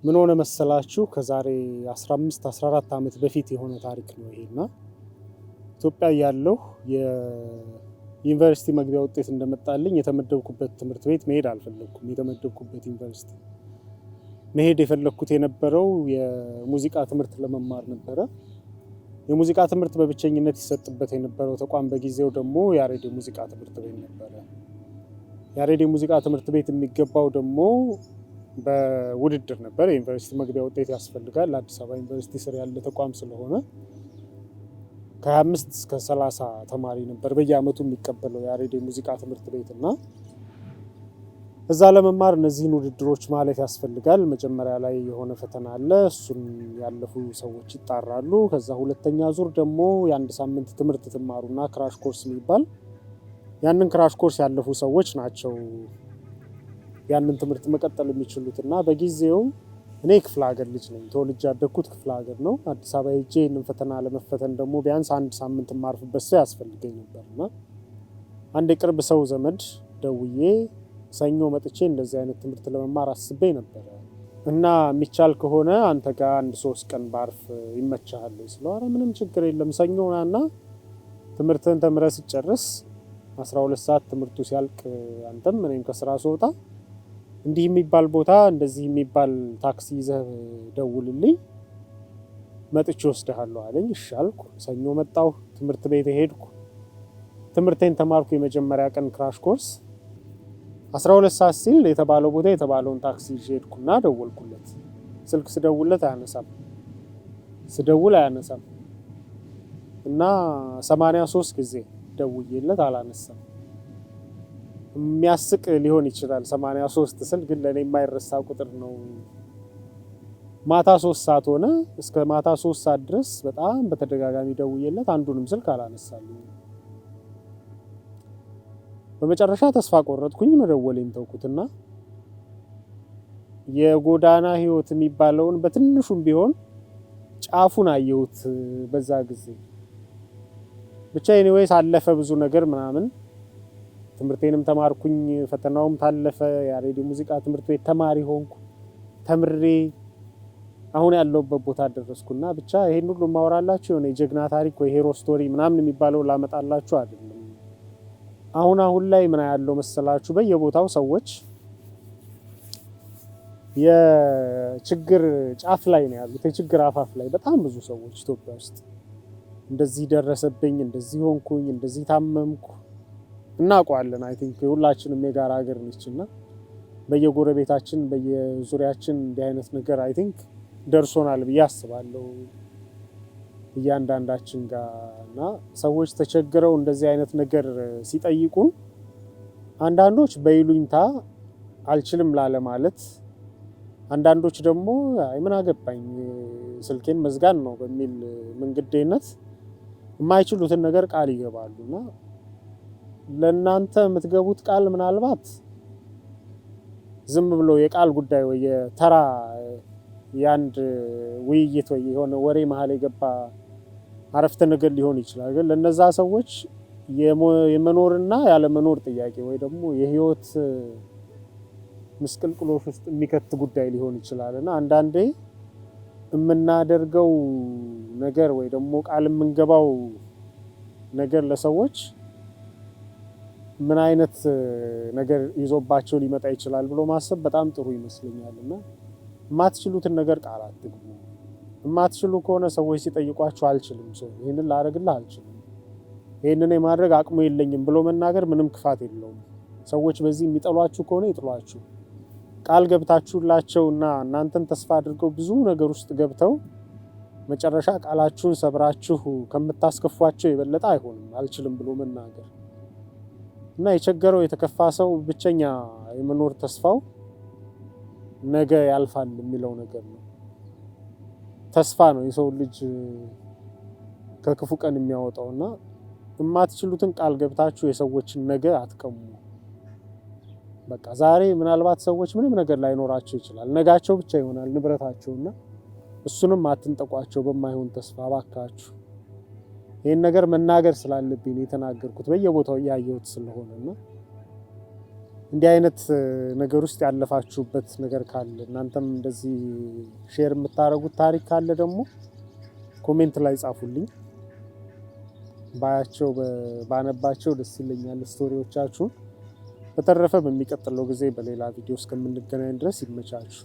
ምን ሆነ መሰላችሁ ከዛሬ 15 14 ዓመት በፊት የሆነ ታሪክ ነው ይሄና ኢትዮጵያ ያለው የዩኒቨርሲቲ መግቢያ ውጤት እንደመጣልኝ የተመደብኩበት ትምህርት ቤት መሄድ አልፈለኩም። የተመደብኩበት ዩኒቨርሲቲ መሄድ የፈለኩት የነበረው የሙዚቃ ትምህርት ለመማር ነበረ። የሙዚቃ ትምህርት በብቸኝነት ይሰጥበት የነበረው ተቋም በጊዜው ደግሞ ያሬድ የሙዚቃ ትምህርት ቤት ነበረ። ያሬድ የሙዚቃ ትምህርት ቤት የሚገባው ደግሞ በውድድር ነበር። የዩኒቨርሲቲ መግቢያ ውጤት ያስፈልጋል። አዲስ አበባ ዩኒቨርሲቲ ስር ያለ ተቋም ስለሆነ ከ25 እስከ 30 ተማሪ ነበር በየአመቱ የሚቀበለው ያሬድ የሙዚቃ ትምህርት ቤት እና እዛ ለመማር እነዚህን ውድድሮች ማለፍ ያስፈልጋል። መጀመሪያ ላይ የሆነ ፈተና አለ። እሱን ያለፉ ሰዎች ይጣራሉ። ከዛ ሁለተኛ ዙር ደግሞ የአንድ ሳምንት ትምህርት ትማሩና ክራሽ ኮርስ የሚባል ያንን ክራሽ ኮርስ ያለፉ ሰዎች ናቸው ያንን ትምህርት መቀጠል የሚችሉት እና በጊዜው እኔ ክፍለ ሀገር ልጅ ነኝ። ተወልጄ ያደግኩት ክፍለ ሀገር ነው። አዲስ አበባ ሄጄ ይህንን ፈተና ለመፈተን ደግሞ ቢያንስ አንድ ሳምንት የማርፍበት ሰው ያስፈልገኝ ነበር እና አንድ የቅርብ ሰው ዘመድ ደውዬ ሰኞ መጥቼ እንደዚህ አይነት ትምህርት ለመማር አስቤ ነበረ እና የሚቻል ከሆነ አንተ ጋር አንድ 3 ቀን ባርፍ ይመቻሃል ስለው፣ ኧረ ምንም ችግር የለም ሰኞ ናና ትምህርትን ተምረህ ስትጨርስ 12 ሰዓት ትምህርቱ ሲያልቅ አንተም እኔም ከስራ ስወጣ እንዲህ የሚባል ቦታ እንደዚህ የሚባል ታክሲ ይዘህ ደውልልኝ መጥቼ ወስድሃለሁ አለኝ። እሺ አልኩ። ሰኞ መጣሁ። ትምህርት ቤት ሄድኩ። ትምህርቴን ተማርኩ። የመጀመሪያ ቀን ክራሽ ኮርስ 12 ሰዓት ሲል የተባለው ቦታ የተባለውን ታክሲ ይዤ ሄድኩና ደወልኩለት። ስልክ ስደውልለት አያነሳም፣ ስደውል አያነሳም እና 83 ጊዜ ደውዬለት አላነሳም። የሚያስቅ ሊሆን ይችላል 83 ስል፣ ግን ለኔ የማይረሳ ቁጥር ነው። ማታ 3 ሰዓት ሆነ። እስከ ማታ 3 ሰዓት ድረስ በጣም በተደጋጋሚ ደውዬለት አንዱንም ስልክ አላነሳልኝ። በመጨረሻ ተስፋ ቆረጥኩኝ። መደወሌን ተውኩትና የጎዳና ህይወት የሚባለውን በትንሹም ቢሆን ጫፉን አየሁት በዛ ጊዜ። ብቻ ኤኒዌይስ አለፈ ብዙ ነገር ምናምን። ትምህርቴንም ተማርኩኝ፣ ፈተናውም ታለፈ። ያሬድ ሙዚቃ ትምህርት ቤት ተማሪ ሆንኩ። ተምሬ አሁን ያለሁበት ቦታ ደረስኩና ብቻ ይሄን ሁሉ ማወራላችሁ የሆነ የጀግና ታሪክ ወይ ሄሮ ስቶሪ ምናምን የሚባለው ላመጣላችሁ አይደለም። አሁን ላይ ምን ያለው መሰላችሁ፣ በየቦታው ሰዎች የችግር ጫፍ ላይ ነው ያሉት፣ የችግር አፋፍ ላይ በጣም ብዙ ሰዎች ኢትዮጵያ ውስጥ እንደዚህ ደረሰብኝ፣ እንደዚህ ሆንኩኝ፣ እንደዚህ ታመምኩ እናውቀዋለን። አይ ቲንክ ሁላችንም የጋራ ሀገር ነችና በየጎረቤታችን በየዙሪያችን እንዲህ አይነት ነገር አይ ቲንክ ደርሶናል ብዬ አስባለሁ እያንዳንዳችን ጋር። እና ሰዎች ተቸግረው እንደዚህ አይነት ነገር ሲጠይቁን አንዳንዶች በይሉኝታ አልችልም ላለ ማለት፣ አንዳንዶች ደግሞ አይ ምን አገባኝ ስልኬን መዝጋን ነው በሚል መንገዴነት የማይችሉትን ነገር ቃል ይገባሉና ለእናንተ የምትገቡት ቃል ምናልባት ዝም ብሎ የቃል ጉዳይ ወይ የተራ የአንድ ውይይት ወይ የሆነ ወሬ መሀል የገባ አረፍተ ነገር ሊሆን ይችላል። ግን ለነዛ ሰዎች የመኖርና ያለመኖር ጥያቄ ወይ ደግሞ የህይወት ምስቅልቅሎች ውስጥ የሚከት ጉዳይ ሊሆን ይችላል እና አንዳንዴ የምናደርገው ነገር ወይ ደግሞ ቃል የምንገባው ነገር ለሰዎች ምን አይነት ነገር ይዞባቸው ሊመጣ ይችላል ብሎ ማሰብ በጣም ጥሩ ይመስለኛል። እና የማትችሉትን ነገር ቃል አትግቡ። የማትችሉ ከሆነ ሰዎች ሲጠይቋችሁ አልችልም፣ ሰው ይሄንን ላደርግልህ አልችልም፣ ይሄንን የማድረግ አቅሙ የለኝም ብሎ መናገር ምንም ክፋት የለውም። ሰዎች በዚህ የሚጠሏችሁ ከሆነ ይጥሏችሁ። ቃል ገብታችሁላቸውና እናንተን ተስፋ አድርገው ብዙ ነገር ውስጥ ገብተው መጨረሻ ቃላችሁን ሰብራችሁ ከምታስከፏቸው የበለጠ አይሆንም አልችልም ብሎ መናገር። እና የቸገረው የተከፋ ሰው ብቸኛ የመኖር ተስፋው ነገ ያልፋል የሚለው ነገር ነው። ተስፋ ነው የሰው ልጅ ከክፉ ቀን የሚያወጣውና የማትችሉትን ቃል ገብታችሁ የሰዎችን ነገ አትቀሙ። በቃ ዛሬ ምናልባት ሰዎች ምንም ነገር ላይኖራቸው ይችላል፣ ነጋቸው ብቻ ይሆናል ንብረታቸውና እሱንም አትንጠቋቸው በማይሆን ተስፋ ባካችሁ። ይሄን ነገር መናገር ስላለብኝ የተናገርኩት በየቦታው ያየሁት ስለሆነና እንዲህ አይነት ነገር ውስጥ ያለፋችሁበት ነገር ካለ እናንተም እንደዚህ ሼር የምታደርጉት ታሪክ ካለ ደግሞ ኮሜንት ላይ ጻፉልኝ። ባነባቸው ደስ ይለኛል ስቶሪዎቻችሁን። በተረፈ በሚቀጥለው ጊዜ በሌላ ቪዲዮ እስከምንገናኝ ድረስ ይመቻችሁ።